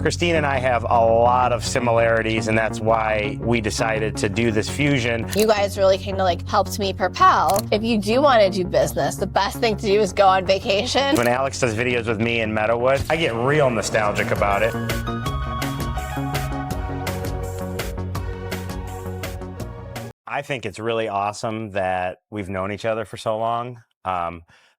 Christine and I have a lot of similarities, and that's why we decided to do this fusion. You guys really kind of like helped me propel. If you do want to do business, the best thing to do is go on vacation. When Alex does videos with me in Meadowood, I get real nostalgic about it. I think it's really awesome that we've known each other for so long.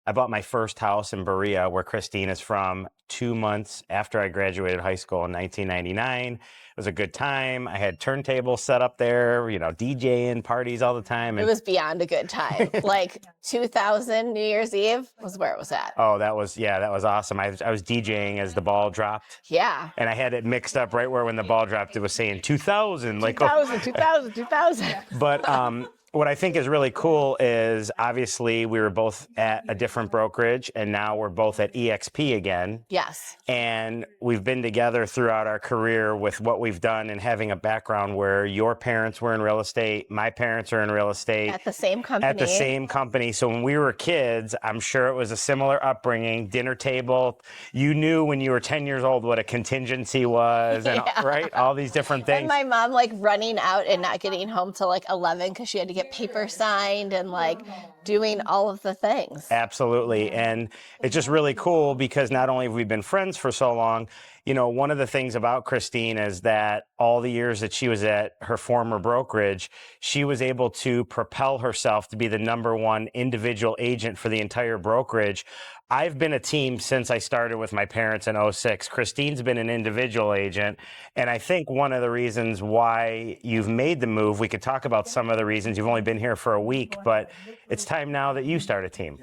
I bought my first house in Berea, where Christine is from, 2 months after I graduated high school in 1999. It was a good time. I had turntables set up there, you know, DJing parties all the time. It was beyond a good time. Like 2000 New Year's Eve was where it was at. Oh, that was awesome. I was DJing as the ball dropped. Yeah. And I had it mixed up right where when the ball dropped, it was saying 2000. 2000. But what I think is really cool is obviously we were both at a different brokerage, and now we're both at EXP again. Yes. And we've been together throughout our career with what we've done, and having a background where your parents were in real estate, my parents are in real estate. At the same company. At the same company. So when we were kids, I'm sure it was a similar upbringing, dinner table. You knew when you were 10 years old what a contingency was, and right? All these different things. And my mom like running out and not getting home till like 11 because she had to get paper signed and like doing all of the things. Absolutely. And it's just really cool because not only have we been friends for so long, you know, one of the things about Christine is that all the years that she was at her former brokerage, she was able to propel herself to be the #1 individual agent for the entire brokerage. I've been a team since I started with my parents in 06. Christine's been an individual agent. And I think one of the reasons why you've made the move, we could talk about some of the reasons. You've only been here for a week, but it's time now that you start a team.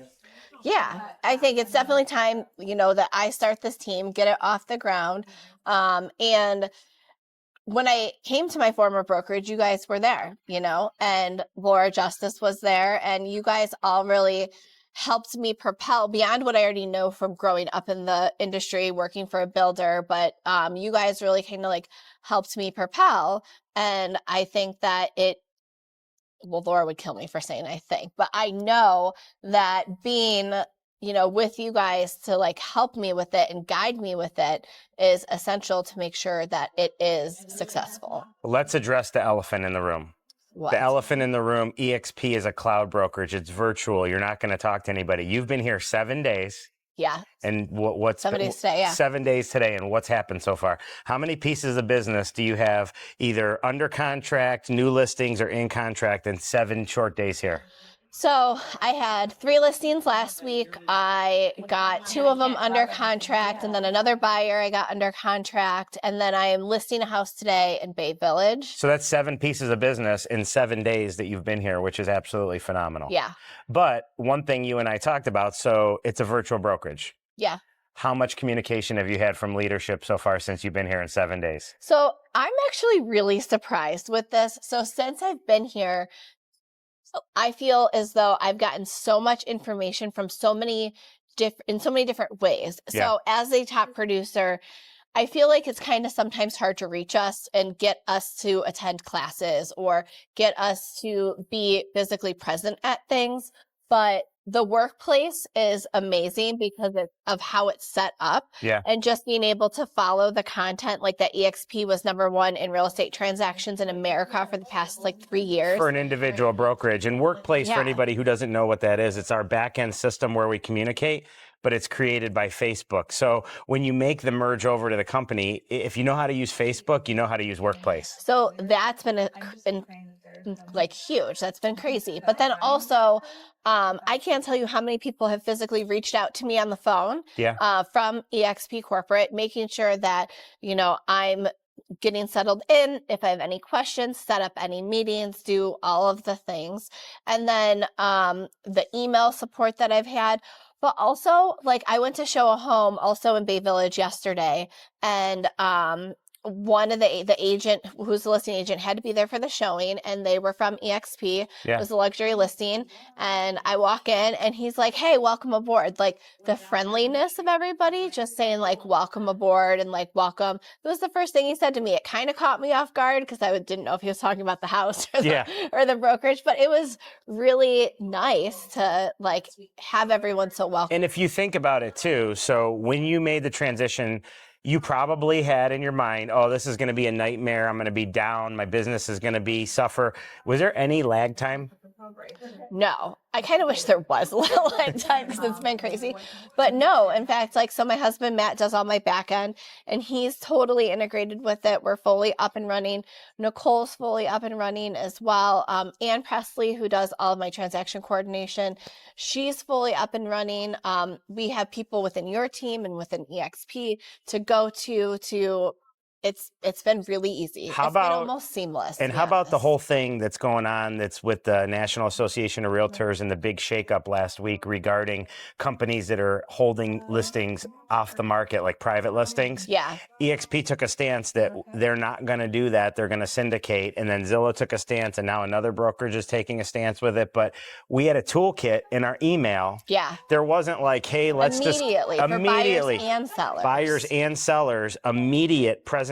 Yeah, I think it's definitely time, you know, that I start this team, get it off the ground. And when I came to my former brokerage, you guys were there, you know, and Laura Justice was there, and you guys all really helped me propel beyond what I already know from growing up in the industry, working for a builder. But you guys really kind of like helped me propel. And I think that well, Laura would kill me for saying I think, but I know that being, you know, with you guys to like help me with it and guide me with it is essential to make sure that it is successful. Let's address the elephant in the room. What? The elephant in the room, EXP is a cloud brokerage. It's virtual. You're not going to talk to anybody. You've been here 7 days. Yeah. And what's 7 days today, yeah. 7 days today, and what's happened so far? How many pieces of business do you have either under contract, new listings, or in contract in 7 short days here? So I had 3 listings last week. I got 2 of them under contract, and then another buyer I got under contract, and then I am listing a house today in Bay Village. So that's 7 pieces of business in 7 days that you've been here, which is absolutely phenomenal. Yeah. But one thing you and I talked about, so it's a virtual brokerage. Yeah. How much communication have you had from leadership so far since you've been here in 7 days? So I'm actually really surprised with this. So since I've been here, I feel as though I've gotten so much information from in so many different ways. Yeah. So as a top producer, I feel like it's kind of sometimes hard to reach us and get us to attend classes or get us to be physically present at things. But the workplace is amazing because of how it's set up. Yeah. And just being able to follow the content, like that EXP was #1 in real estate transactions in America for the past like 3 years. For an individual brokerage. And workplace, for anybody who doesn't know what that is, it's our back-end system where we communicate, but it's created by Facebook. So when you make the merge over to the company, if you know how to use Facebook, you know how to use Workplace. So that's been like huge. That's been crazy. But then also, I can't tell you how many people have physically reached out to me on the phone from EXP Corporate, making sure that, you know, I'm getting settled in. If I have any questions, set up any meetings, do all of the things. And then the email support that I've had. But also, like, I went to show a home also in Bay Village yesterday, and one of the agent, who's the listing agent, had to be there for the showing, and they were from EXP. Yeah. It was a luxury listing, and I walk in, and he's like, "Hey, welcome aboard." Like, the friendliness of everybody, just saying like, "Welcome aboard," and like, "Welcome." It was the first thing he said to me. It kind of caught me off guard because I didn't know if he was talking about the house or the brokerage, but it was really nice to like have everyone so welcome. And if you think about it too, so when you made the transition you probably had in your mind, oh, this is going to be a nightmare. I'm going to be down. My business is going to be suffer. Was there any lag time? No, I kind of wish there was a little lag time because it's been crazy. But no, in fact, like, so my husband, Matt, does all my back end and he's totally integrated with it. We're fully up and running. Nicole's fully up and running as well. Ann Presley, who does all of my transaction coordination, she's fully up and running. We have people within your team and within EXP to go to it's been really easy. It's been almost seamless. And how about the whole thing that's going on that's with the National Association of Realtors and the big shakeup last week regarding companies that are holding listings off the market, like private listings? Yeah. EXP took a stance that they're not going to do that. They're going to syndicate. And then Zillow took a stance, and now another brokerage is taking a stance with it. But we had a toolkit in our email. Yeah. There wasn't like, hey, let's immediately for buyers and sellers. Buyers and sellers, immediate presentation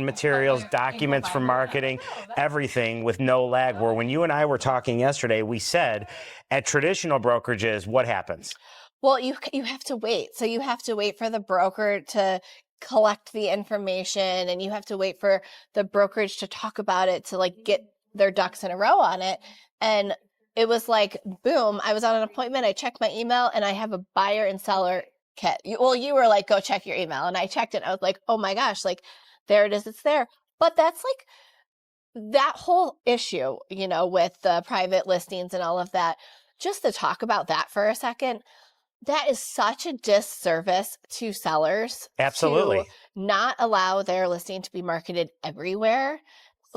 materials, documents for marketing, everything with no lag. Where when you and I were talking yesterday, we said at traditional brokerages, what happens? Well, you have to wait. So you have to wait for the broker to collect the information, and you have to wait for the brokerage to talk about it, to like get their ducks in a row on it. And it was like, boom, I was on an appointment, I checked my email, and I have a buyer and seller kit. You were like, go check your email. And I checked it. I was like, oh my gosh, like, there it is. It's there. But that's like that whole issue, with the private listings and all of that. Just to talk about that for a second, that is such a disservice to sellers. Absolutely. To not allow their listing to be marketed everywhere.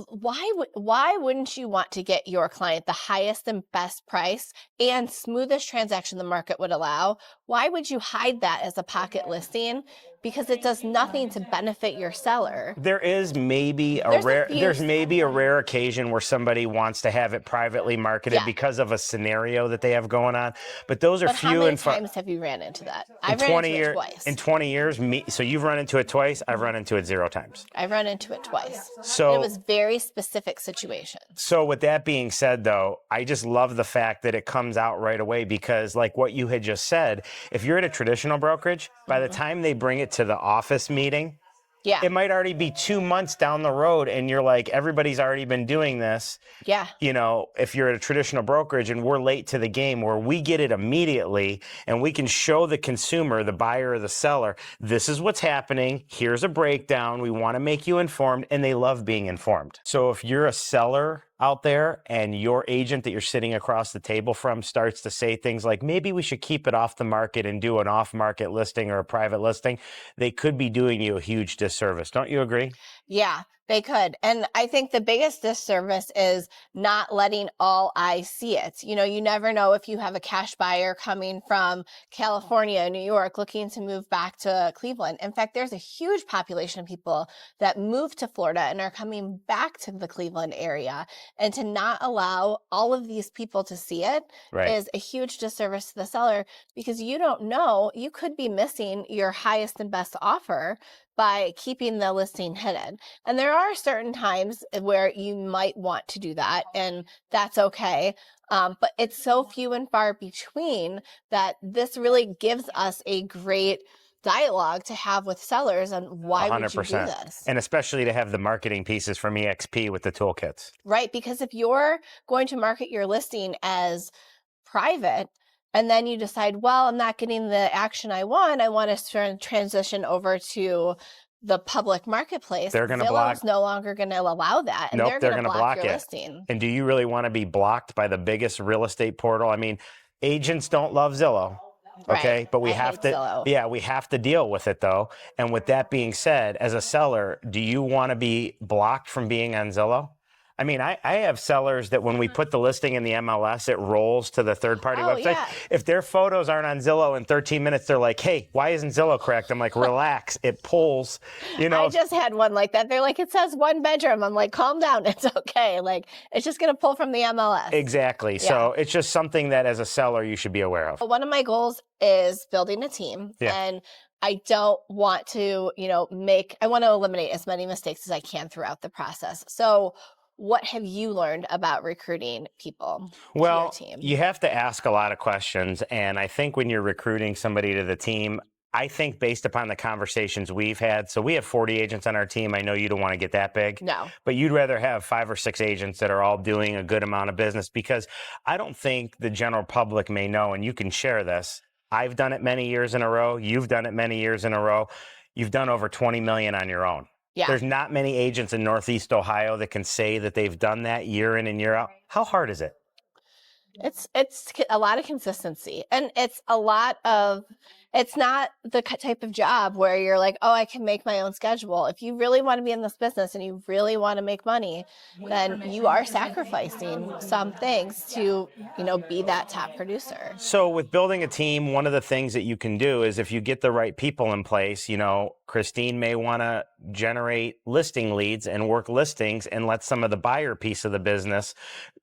Why wouldn't you want to get your client the highest and best price and smoothest transaction the market would allow? Why would you hide that as a pocket listing? Because it does nothing to benefit your seller. There's maybe a rare occasion where somebody wants to have it privately marketed because of a scenario that they have going on. But those are few and far. How many times have you ran into that? I've run into it twice. In 20 years, so you've run into it twice. I've run into it 0 times. I've run into it twice. So it was very specific situations. So with that being said, though, I just love the fact that it comes out right away, because like what you had just said, if you're at a traditional brokerage, by the time they bring it to the office meeting, it might already be 2 months down the road, and you're like, everybody's already been doing this. Yeah. If you're at a traditional brokerage and we're late to the game, where we get it immediately and we can show the consumer, the buyer or the seller, this is what's happening. Here's a breakdown. We want to make you informed, and they love being informed. So if you're a seller out there and your agent that you're sitting across the table from starts to say things like, maybe we should keep it off the market and do an off-market listing or a private listing, they could be doing you a huge disservice. Don't you agree? Yeah, they could. And I think the biggest disservice is not letting all eyes see it. You never know if you have a cash buyer coming from California, New York, looking to move back to Cleveland. In fact, there's a huge population of people that moved to Florida and are coming back to the Cleveland area. And to not allow all of these people to see it is a huge disservice to the seller, because you don't know, you could be missing your highest and best offer by keeping the listing hidden. And there are certain times where you might want to do that, and that's okay. But it's so few and far between that this really gives us a great dialogue to have with sellers on why 100%. Would you do this? And especially to have the marketing pieces from EXP with the toolkits. Right, because if you're going to market your listing as private, and then you decide, well, I'm not getting the action I want to transition over to the public marketplace. They're going to block. Zillow's no longer going to allow that, and they're going to block your listing. And do you really want to be blocked by the biggest real estate portal? I mean, agents don't love Zillow. Okay, right. but we have to deal with it though. And with that being said, as a seller, do you want to be blocked from being on Zillow? I mean, I have sellers that when we put the listing in the MLS, it rolls to the third-party website. Yeah. If their photos aren't on Zillow in 13 minutes, they're like, hey, why isn't Zillow correct? I'm like, relax, it pulls, I just had one like that. They're like, it says 1 bedroom. I'm like, calm down, it's okay. Like, it's just going to pull from the MLS. Exactly. Yeah. So it's just something that as a seller, you should be aware of. One of my goals is building a team. Yeah. And I don't want to, I want to eliminate as many mistakes as I can throughout the process. So what have you learned about recruiting people to your team? You have to ask a lot of questions. And I think when you're recruiting somebody to the team, I think based upon the conversations we've had, so we have 40 agents on our team. I know you don't want to get that big, No. but you'd rather have 5 or 6 agents that are all doing a good amount of business, because I don't think the general public may know, and you can share this. I've done it many years in a row. You've done it many years in a row. You've done over 20 million on your own. Yeah. There's not many agents in Northeast Ohio that can say that they've done that year in and year out. How hard is it? It's a lot of consistency, and it's not the type of job where you're like, oh, I can make my own schedule. If you really want to be in this business and you really want to make money, then you are sacrificing some things to, be that top producer. So with building a team, one of the things that you can do is, if you get the right people in place, Christine may want to generate listing leads and work listings and let some of the buyer piece of the business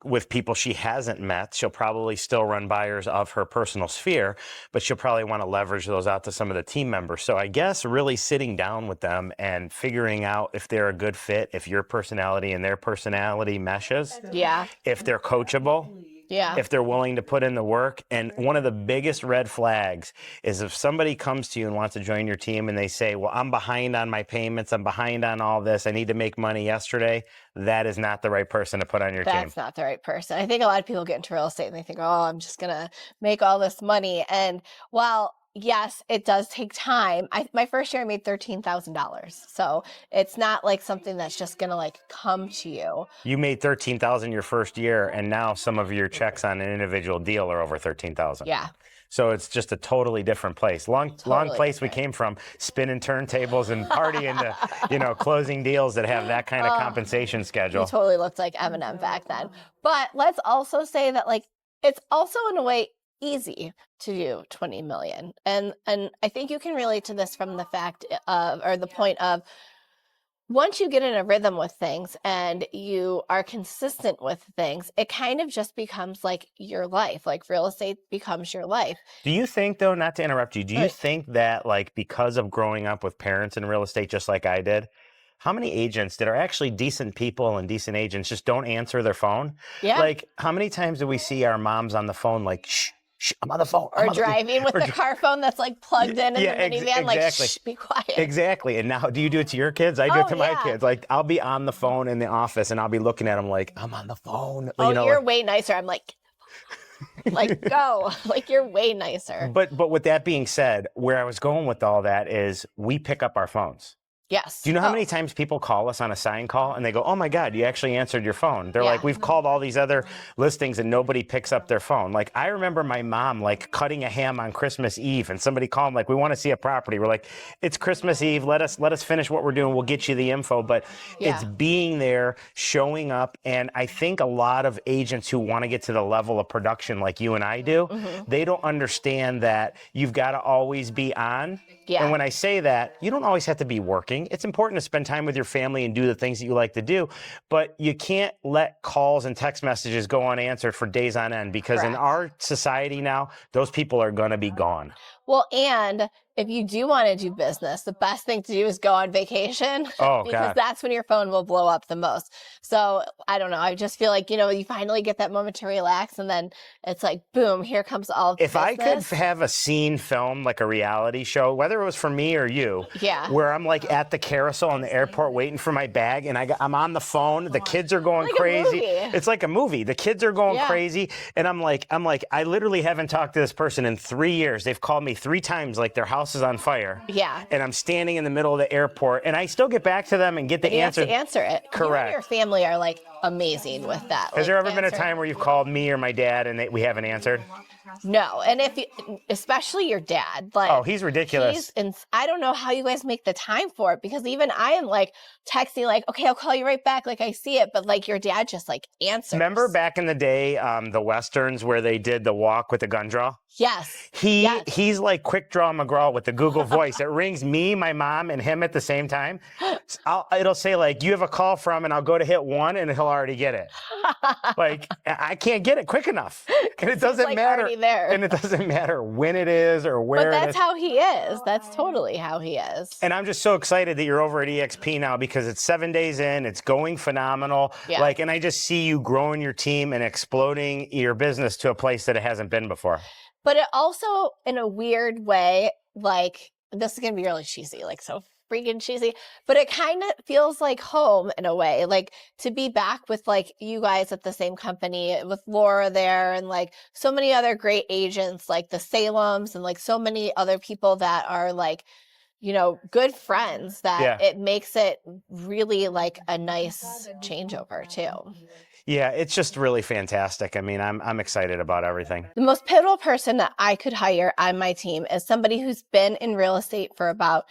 with people she hasn't met. She'll probably still run buyers of her personal sphere, but she'll probably want to leverage those out to some of the team members. So I guess really sitting down with them and figuring out if they're a good fit, if your personality and their personality meshes, Yeah. if they're coachable. Yeah. If they're willing to put in the work. And one of the biggest red flags is if somebody comes to you and wants to join your team and they say, well, I'm behind on my payments, I'm behind on all this, I need to make money yesterday. That is not the right person to put on your team. That's not the right person. I think a lot of people get into real estate and they think, oh, I'm just going to make all this money. And while yes, it does take time. My first year I made $13,000. So it's not like something that's just going to come to you. You made $13,000 your first year, and now some of your checks on an individual deal are over $13,000. Yeah. So it's just a totally different place. Long place different. We came from, spinning turntables and partying to, closing deals that have that kind of compensation schedule. You totally looked like Eminem back then. But let's also say that it's also in a way easy to do 20 million. And I think you can relate to this from the fact of, or the point of, once you get in a rhythm with things and you are consistent with things, it kind of just becomes like your life. Like real estate becomes your life. Do you think, though, not to interrupt you, do you think that because of growing up with parents in real estate, just like I did, how many agents that are actually decent people and decent agents just don't answer their phone? Yeah. How many times do we see our moms on the phone shh, I'm on the phone. Or driving with the car phone that's plugged in the minivan, exactly. Shh, be quiet. Exactly. And now, do you do it to your kids? I do it to my kids. I'll be on the phone in the office and I'll be looking at them I'm on the phone. Oh, you're way nicer. I'm go. You're way nicer. But with that being said, where I was going with all that is we pick up our phones. Yes. Do you know how many times people call us on a sign call and they go, oh my God, you actually answered your phone? They're like, we've called all these other listings and nobody picks up their phone. I remember my mom cutting a ham on Christmas Eve and somebody called we want to see a property. We're like, it's Christmas Eve. Let us finish what we're doing. We'll get you the info. But it's being there, showing up. And I think a lot of agents who want to get to the level of production like you and I do, they don't understand that you've got to always be on. Yeah. And when I say that, you don't always have to be working. It's important to spend time with your family and do the things that you like to do, but you can't let calls and text messages go unanswered for days on end, because in our society now, those people are going to be gone. Well, and if you do want to do business, the best thing to do is go on vacation. Oh, because that's when your phone will blow up the most. So I don't know. I just feel you finally get that moment to relax, and then it's boom, here comes all the business. I could have a scene filmed like a reality show, whether it was for me or you, where I'm at the carousel in the airport waiting for my bag, and I'm on the phone. The kids are going crazy. It's like a movie. The kids are going crazy, and I'm like, I literally haven't talked to this person in 3 years. They've called me 3 times, their house is on fire. Yeah. And I'm standing in the middle of the airport, and I still get back to them and get the answer. You have to answer it. Correct. You and your family are amazing with that. Has there ever been a time where you've called me or my dad and we haven't answered? No. And especially your dad, oh, he's ridiculous. And I don't know how you guys make the time for it, because even I am texting okay, I'll call you right back. I see it, but your dad just answers. Remember back in the day, the Westerns where they did the walk with the gun draw? Yes. He's like Quick Draw McGraw with the Google Voice. It rings me, my mom, and him at the same time. It'll say you have a call from, and I'll go to hit 1 and he'll already get it. I can't get it quick enough. And it doesn't matter. There. And it doesn't matter when it is or where. But that's how he is. That's totally how he is. And I'm just so excited that you're over at EXP now, because it's 7 days in. It's going phenomenal. Yeah. And I just see you growing your team and exploding your business to a place that it hasn't been before. But it also, in a weird way, this is going to be really cheesy, like so freaking cheesy, but it kind of feels like home in a way, like to be back with like you guys at the same company with Laura there and like so many other great agents like the Salems and like so many other people that are like, you know, good friends that it makes it really like a nice changeover too. Yeah, it's just really fantastic. I mean, I'm excited about everything. The most pivotal person that I could hire on my team is somebody who's been in real estate for about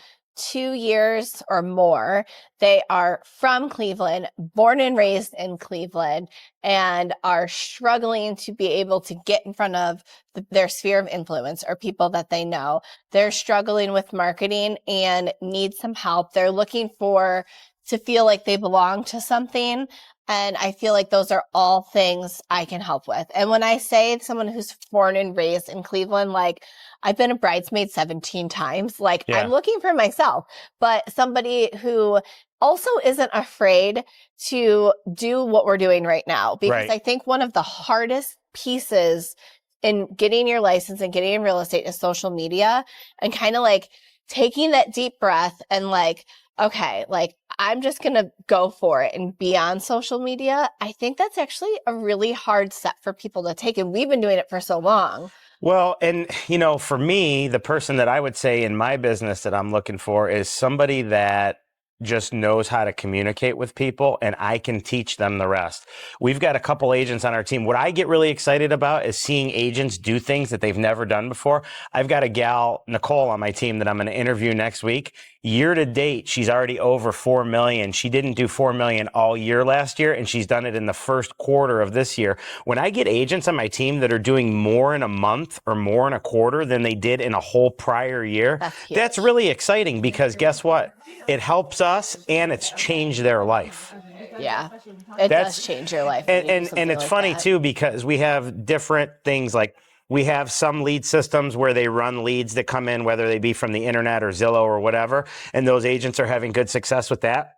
2 years or more. They are from Cleveland, born and raised in Cleveland, and are struggling to be able to get in front of their sphere of influence or people that they know. They're struggling with marketing and need some help. They're looking to feel like they belong to something. And I feel like those are all things I can help with. And when I say someone who's born and raised in Cleveland, like I've been a bridesmaid 17 times, like I'm looking for myself, but somebody who also isn't afraid to do what we're doing right now. Because I think one of the hardest pieces in getting your license and getting in real estate is social media, and kind of like taking that deep breath and like, okay, like I'm just going to go for it and be on social media. I think that's actually a really hard step for people to take. And we've been doing it for so long. Well, and you know, for me, the person that I would say in my business that I'm looking for is somebody that just knows how to communicate with people, and I can teach them the rest. We've got a couple agents on our team. What I get really excited about is seeing agents do things that they've never done before. I've got a gal, Nicole, on my team that I'm going to interview next week. Year to date, she's already over 4 million. She didn't do 4 million all year last year, and she's done it in the first quarter of this year. When I get agents on my team that are doing more in a month or more in a quarter than they did in a whole prior year, that's really exciting, because guess what? It helps us and it's changed their life. Yeah, it does change your life. And it's like funny too, because we have different things. Like we have some lead systems where they run leads that come in, whether they be from the internet or Zillow or whatever, and those agents are having good success with that.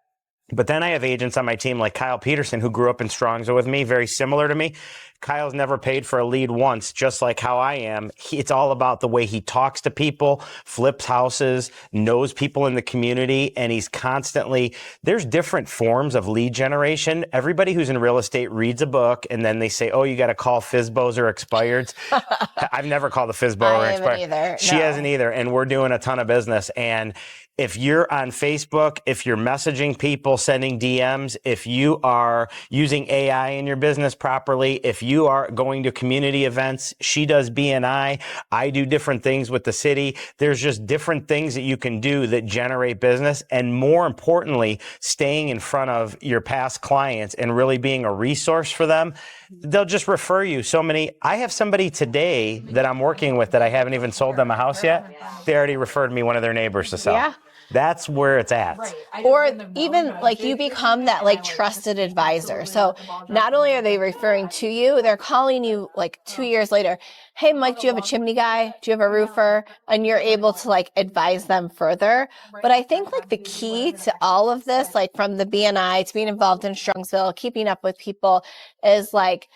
But then I have agents on my team like Kyle Peterson, who grew up in Strongsville with me, very similar to me. Kyle's never paid for a lead once, just like how I am. It's all about the way he talks to people, flips houses, knows people in the community, and he's constantly, there's different forms of lead generation. Everybody who's in real estate reads a book, and then they say, oh, you got to call FSBOs or expireds. I've never called a FSBO or expired. She hasn't either, and we're doing a ton of business. And if you're on Facebook, if you're messaging people, sending DMs, if you are using AI in your business properly, if you are going to community events, she does BNI, I do different things with the city. There's just different things that you can do that generate business. And more importantly, staying in front of your past clients and really being a resource for them. They'll just refer you so many. I have somebody today that I'm working with that I haven't even sold them a house yet. They already referred me one of their neighbors to sell. Yeah. That's where it's at. Or even like you become that like trusted advisor. So not only are they referring to you, they're calling you like 2 years later. Hey, Mike, do you have a chimney guy? Do you have a roofer? And you're able to like advise them further. But I think like the key to all of this, like from the BNI to being involved in Strongsville, keeping up with people, is like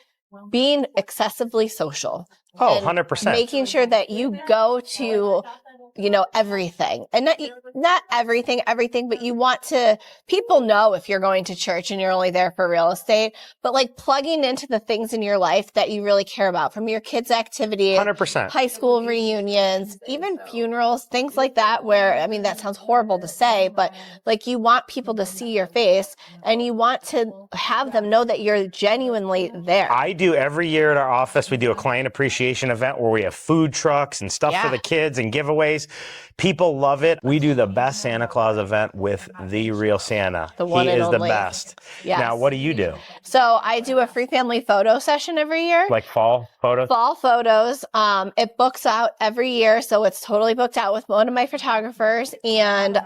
being excessively social. Oh, 100%. Making sure that you go to, you know, everything, and not everything, but you want to, people know if you're going to church and you're only there for real estate, but like plugging into the things in your life that you really care about, from your kids' activity, 100%, high school reunions, even funerals, things like that, where, I mean, that sounds horrible to say, but like you want people to see your face and you want to have them know that you're genuinely there. I do every year at our office, we do a client appreciation event where we have food trucks and stuff for the kids and giveaways. People love it. We do the best Santa Claus event with the real Santa. The one he and is only. The best. Yes. Now, what do you do? So I do a free family photo session every year. Like fall photos? Fall photos. It books out every year, so it's totally booked out with one of my photographers. And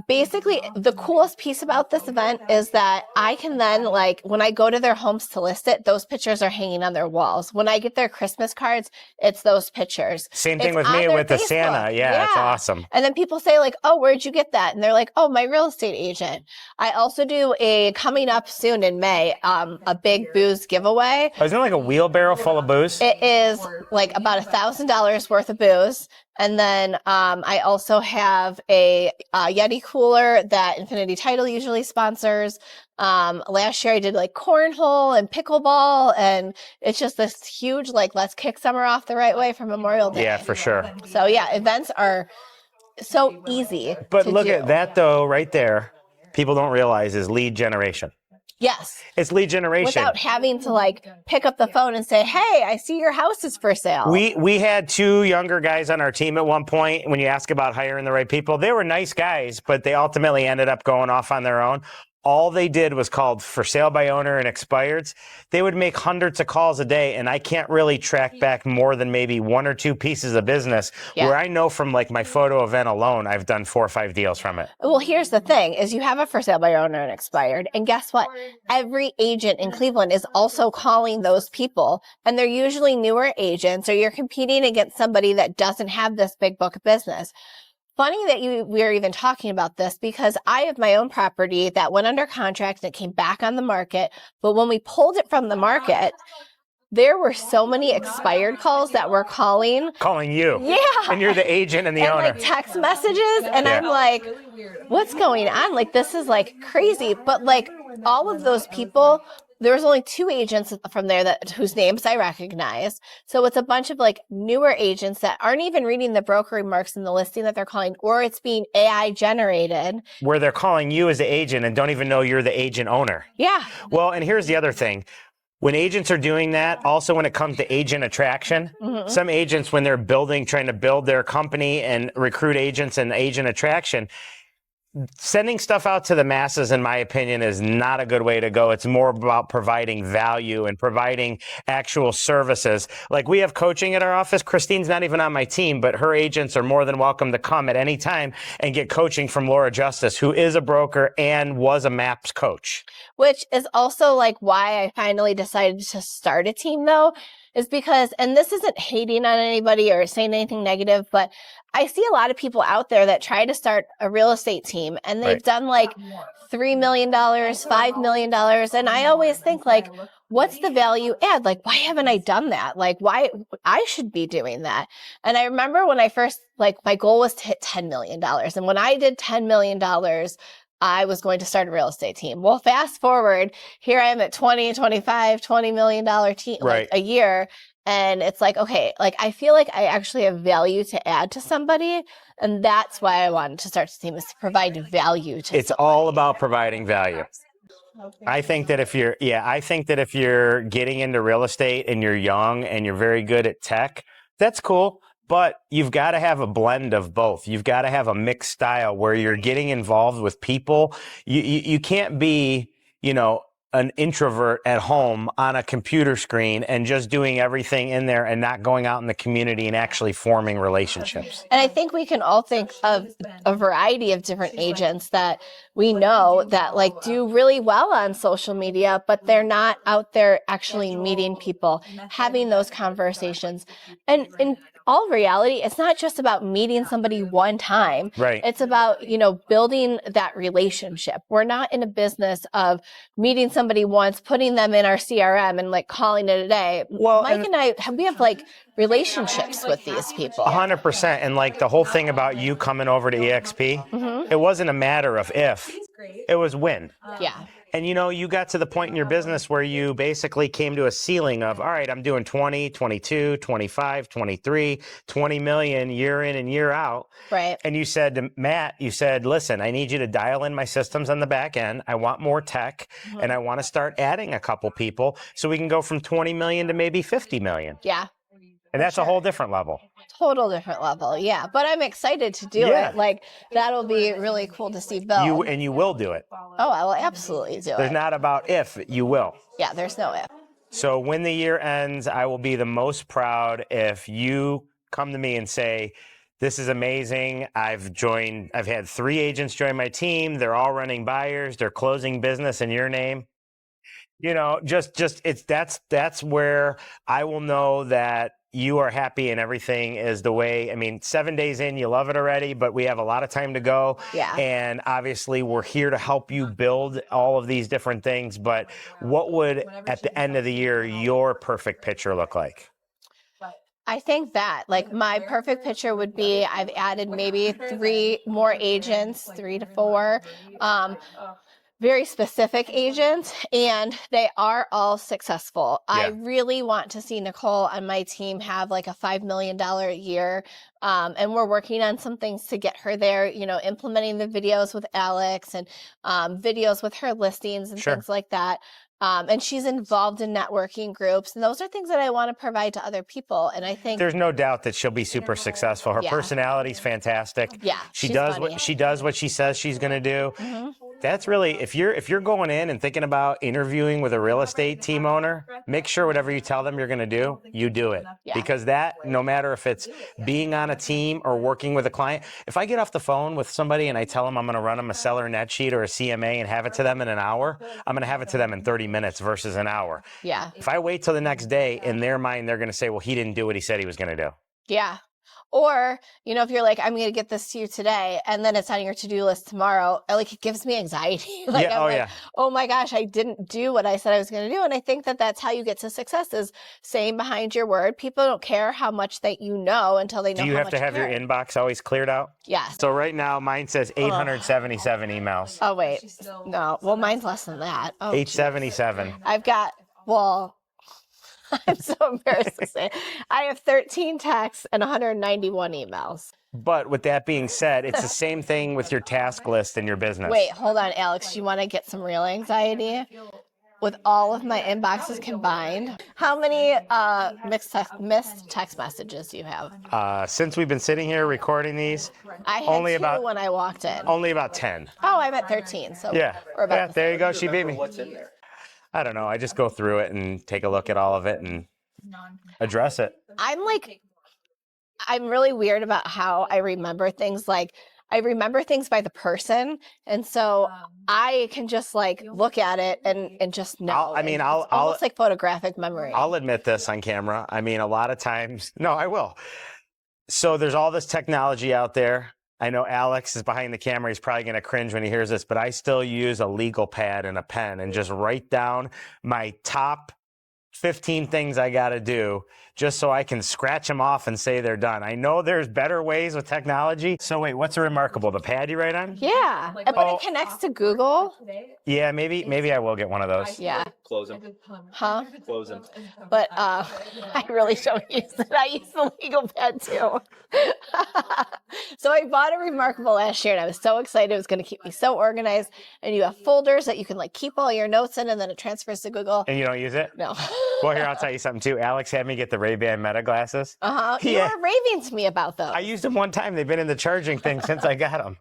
basically, the coolest piece about this event is that I can then, like, when I go to their homes to list it, those pictures are hanging on their walls. When I get their Christmas cards, it's those pictures. Same thing with me with the Santa. Yeah, it's awesome. And then people say like, oh, where'd you get that? And they're like, oh, my real estate agent. I also do coming up soon in May, a big booze giveaway. Oh, isn't it like a wheelbarrow full of booze? It is like about $1,000 worth of booze And then I also have a Yeti cooler that Infinity Title usually sponsors. Last year I did like cornhole and pickleball, and it's just this huge, like, let's kick summer off the right way for Memorial Day. Yeah, for sure. So yeah, events are so easy But to look do. at that though, right there. People don't realize is lead generation. Yes. It's lead generation. Without having to like pick up the phone and say, hey, I see your house is for sale. We had 2 younger guys on our team at one point. When you ask about hiring the right people, they were nice guys, but they ultimately ended up going off on their own. All they did was called for sale by owner and expireds. They would make hundreds of calls a day, and I can't really track back more than maybe 1 or 2 pieces of business where I know from like my photo event alone, I've done 4 or 5 deals from it. Well, here's the thing is you have a for sale by owner and expired. And guess what? Every agent in Cleveland is also calling those people, and they're usually newer agents, or you're competing against somebody that doesn't have this big book of business. Funny that we're even talking about this, because I have my own property that went under contract and it came back on the market. But when we pulled it from the market, there were so many expired calls that were calling you. Yeah. And you're the agent and the owner. Like text messages. And I'm like, what's going on? Like, this is like crazy. But like all of those people, there was only 2 agents from there whose names I recognize. So it's a bunch of like newer agents that aren't even reading the broker remarks in the listing that they're calling, or it's being AI generated. Where they're calling you as the agent and don't even know you're the agent owner. Yeah. Well, and here's the other thing. When agents are doing that, also when it comes to agent attraction, some agents, when they're trying to build their company and recruit agents and agent attraction, sending stuff out to the masses, in my opinion, is not a good way to go. It's more about providing value and providing actual services. Like, we have coaching at our office. Christine's not even on my team, but her agents are more than welcome to come at any time and get coaching from Laura Justice, who is a broker and was a MAPS coach. Which is also like why I finally decided to start a team, though, is because, and this isn't hating on anybody or saying anything negative, but I see a lot of people out there that try to start a real estate team and they've done like $3 million, $5 million. And I always think, like, what's the value add? Like, why haven't I done that? Like, why I should be doing that. And I remember when I first, like, my goal was to hit $10 million. And when I did $10 million, I was going to start a real estate team. Well, fast forward, here I am at 20, 25, $20 million team like a year. And it's like, okay, like, I feel like I actually have value to add to somebody. And that's why I wanted to start the team, is to provide value to It's somebody. all about providing value. I think that if you're getting into real estate and you're young and you're very good at tech, that's cool. But you've got to have a blend of both. You've got to have a mixed style where you're getting involved with people. You can't be, an introvert at home on a computer screen and just doing everything in there and not going out in the community and actually forming relationships. And I think we can all think of a variety of different agents that we know that like do really well on social media, but they're not out there actually meeting people, having those conversations. And in all reality, it's not just about meeting somebody one time. Right. It's about, building that relationship. We're not in a business of meeting somebody once, putting them in our CRM and like calling it a day. Well, Mike and I, we have like relationships with these people. 100%. And like the whole thing about you coming over to EXP, it wasn't a matter of if, it was when. Yeah. And you got to the point in your business where you basically came to a ceiling of, all right, I'm doing 20, 22, 25, 23, 20 million year in and year out. Right. And you said to Matt, listen, I need you to dial in my systems on the back end. I want more tech and I want to start adding a couple people so we can go from 20 million to maybe 50 million. Yeah. And that's a whole different level. Total different level. Yeah. But I'm excited to do it. Like, that'll be really cool to see Bill. You will do it. Oh, I will absolutely do it. There's not about if, you will. Yeah, there's no if. So when the year ends, I will be the most proud if you come to me and say, this is amazing. I've had 3 agents join my team. They're all running buyers. They're closing business in your name. That's where I will know that you are happy and everything is the way. 7 days in, you love it already, but we have a lot of time to go. Yeah. And obviously we're here to help you build all of these different things. But what would, at the end of the year, your perfect picture look like? I think that like my perfect picture would be I've added maybe 3 more agents, 3 to 4. Very specific agents, and they are all successful. Yeah. I really want to see Nicole on my team have like a $5 million a year. And we're working on some things to get her there, you know, implementing the videos with Alex and videos with her listings and Sure. things like that. And she's involved in networking groups. And those are things that I want to provide to other people. And I think There's no doubt that she'll be super successful. Her Yeah. personality's fantastic. Yeah, She she's does funny. what she says she's going to do. Mhm. That's really, if you're going in and thinking about interviewing with a real estate team owner, make sure whatever you tell them you're going to do, you do it. Yeah. Because that, no matter if it's being on a team or working with a client, if I get off the phone with somebody and I tell them I'm going to run them a seller net sheet or a CMA and have it to them in an hour, I'm going to have it to them in 30 minutes versus an hour. Yeah. If I wait till the next day, in their mind, they're going to say, well, he didn't do what he said he was going to do. Yeah. Or, you know, if you're like, I'm going to get this to you today, and then it's on your to-do list tomorrow, like it gives me anxiety. Like, Yeah, I'm oh, like, yeah. oh my gosh, I didn't do what I said I was going to do. And I think that that's how you get to success is staying behind your word. People don't care how much that you know until they know Do you how have much to have your care. inbox always cleared out? Yes. So right now, mine says 877 emails. Oh, wait. No. Well, mine's less than that. Oh, geez. 877. I've got, well, I'm so embarrassed to say. I have 13 texts and 191 emails. But with that being said, it's the same thing with your task list in your business. Wait, hold on, Alex. Do you want to get some real anxiety? With all of my inboxes combined, how many missed text messages do you have? Since we've been sitting here recording these, I had only 2 about- when I walked in. only about 10. Oh, I'm at 13. So Yeah. we're about Yeah, the there same. you go. She beat me. What's in there? I don't know. I just go through it and take a look at all of it and address it. I'm really weird about how I remember things. Like I remember things by the person, and so I can just like look at it and just know. It's almost like photographic memory. I'll admit this on camera. I mean, a lot of times, no, I will. So there's all this technology out there. I know Alex is behind the camera. He's probably going to cringe when he hears this, but I still use a legal pad and a pen and just write down my top 15 things I got to do just so I can scratch them off and say they're done. I know there's better ways with technology. So wait, what's remarkable? The pad you write on? Yeah, but it connects to Google. Yeah, maybe I will get one of those. Yeah. Close them. Huh? Close them. But I really don't use it. I use the legal pad too. So I bought a Remarkable last year and I was so excited. It was going to keep me so organized. And you have folders that you can like keep all your notes in and then it transfers to Google. And you don't use it? No. Well, here, I'll tell you something too. Alex had me get the Ray-Ban Meta glasses. You Yeah. were raving to me about those. I used them one time. They've been in the charging thing since I got them.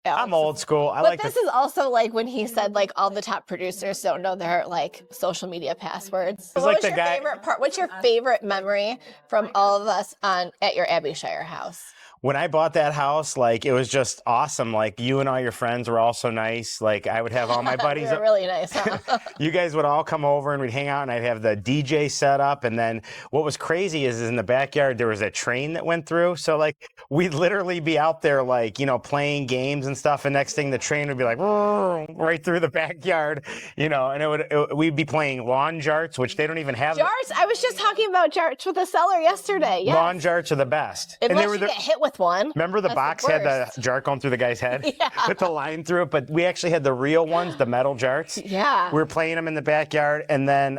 Alex. I'm old school. I But like this is also like when he said like all the top producers don't know their like social media passwords. It's What like was the your guy- favorite part? What's your favorite memory from all of us at your Abbyshire house? When I bought that house, like it was just awesome. Like you and all your friends were all so nice. Like I would have all my buddies. They were really nice. Huh? You guys would all come over and we'd hang out and I'd have the DJ set up. And then what was crazy is in the backyard, there was a train that went through. So like we'd literally be out there like, you know, playing games and stuff. And next thing the train would be like right through the backyard, you know, and we'd be playing lawn jarts, which they don't even have. Jarts? I was just talking about jarts with a seller yesterday. Yes. Lawn jarts are the best. Unless and they were you get hit with one. Remember the That's box the had worst. the jart going through the guy's head Yeah. with the line through it, but we actually had the real ones, the metal jarts. Yeah. We were playing them in the backyard, and then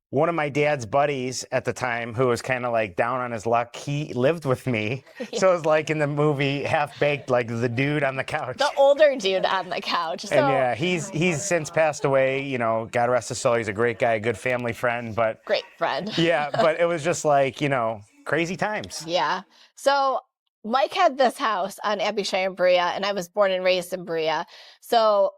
one of my dad's buddies at the time, who was kind of like down on his luck, he lived with me. So it was like in the movie Half Baked, like the dude on the couch. The older dude on the couch. So, And yeah, he's since passed away. You know, God rest his soul. He's a great guy, a good family friend. But great friend. yeah, but it was just like, you know, crazy times. Yeah. So Mike had this house on Abbyshire and Berea, and I was born and raised in Berea. So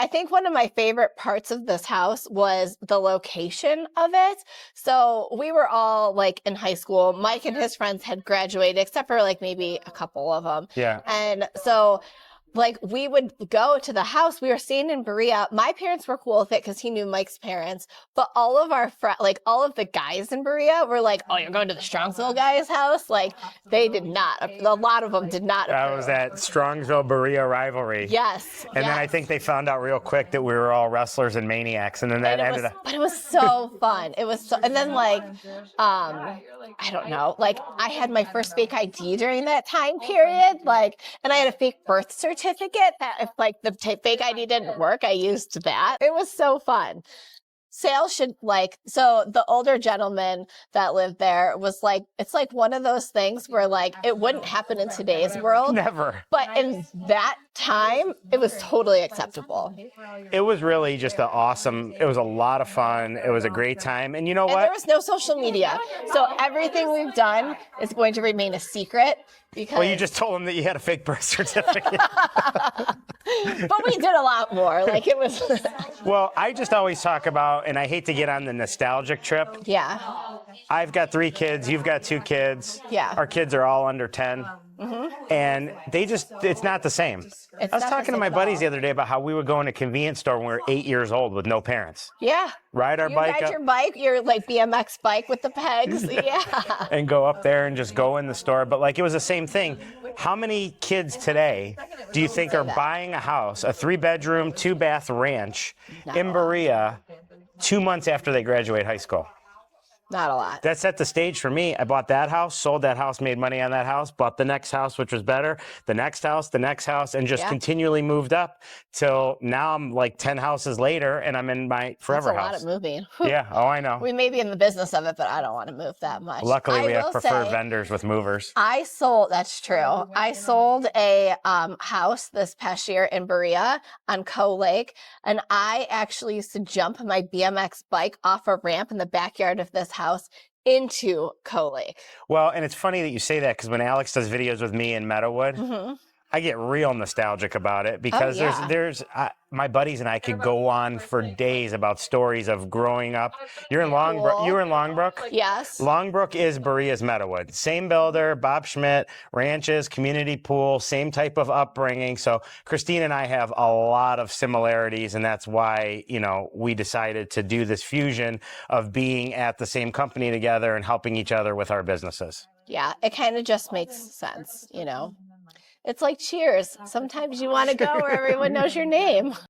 I think one of my favorite parts of this house was the location of it. So we were all like in high school. Mike and his friends had graduated, except for like maybe a couple of them. Yeah. And so like we would go to the house. We were staying in Berea. My parents were cool with it because he knew Mike's parents. But all of our like all of the guys in Berea were like, "Oh, you're going to the Strongsville guy's house?" Like they did not. A lot of them did not. That approve. was that Strongsville Berea rivalry. Yes. And then I think they found out real quick that we were all wrestlers and maniacs, and then that ended up. But it was so fun. It was so, and then like, I don't know, like I had my first fake ID during that time period, like, and I had a fake birth certificate that if like the fake ID didn't work, I used that. It was so fun. Sales should like, so the older gentleman that lived there was like, it's like one of those things where like it wouldn't happen in today's world. Never. But in that time, it was totally acceptable. It was really just it was a lot of fun. It was a great time. And you know what? There was no social media. So everything we've done is going to remain a secret. Because... Well, you just told him that you had a fake birth certificate. But we did a lot more. Like it was. Well, I just always talk about, and I hate to get on the nostalgic trip. Yeah. I've got 3 kids. You've got 2 kids. Yeah. Our kids are all under 10. Mm-hmm. And it's not the same. I was talking to my buddies the other day about how we would go in a convenience store when we were 8 years old with no parents. Yeah. Ride our bike up. Your bike, your like BMX bike with the pegs. Yeah. And go up there and just go in the store. But like it was the same thing. How many kids today do you think are buying a house, a 3-bedroom, 2-bath ranch in Berea 2 months after they graduate high school? Not a lot. That set the stage for me. I bought that house, sold that house, made money on that house, bought the next house, which was better, the next house, and just continually moved up till now I'm like 10 houses later and I'm in my forever house. That's a lot of moving. Yeah, oh, I know. We may be in the business of it, but I don't want to move that much. Luckily, we have preferred vendors with movers. That's true. I sold a house this past year in Berea on Coe Lake, and I actually used to jump my BMX bike off a ramp in the backyard of this house into Coe Lake. Well, and it's funny that you say that because when Alex does videos with me in Meadowood, I get real nostalgic about it because there's my buddies and I could go on for days about stories of growing up. You're in Longbrook. You were in Longbrook? Yes. Longbrook is Berea's Meadowood. Same builder, Bob Schmidt, ranches, community pool, same type of upbringing. So Christine and I have a lot of similarities, and that's why, we decided to do this fusion of being at the same company together and helping each other with our businesses. Yeah, it kind of just makes sense, It's like Cheers. Sometimes you want to go where everyone knows your name.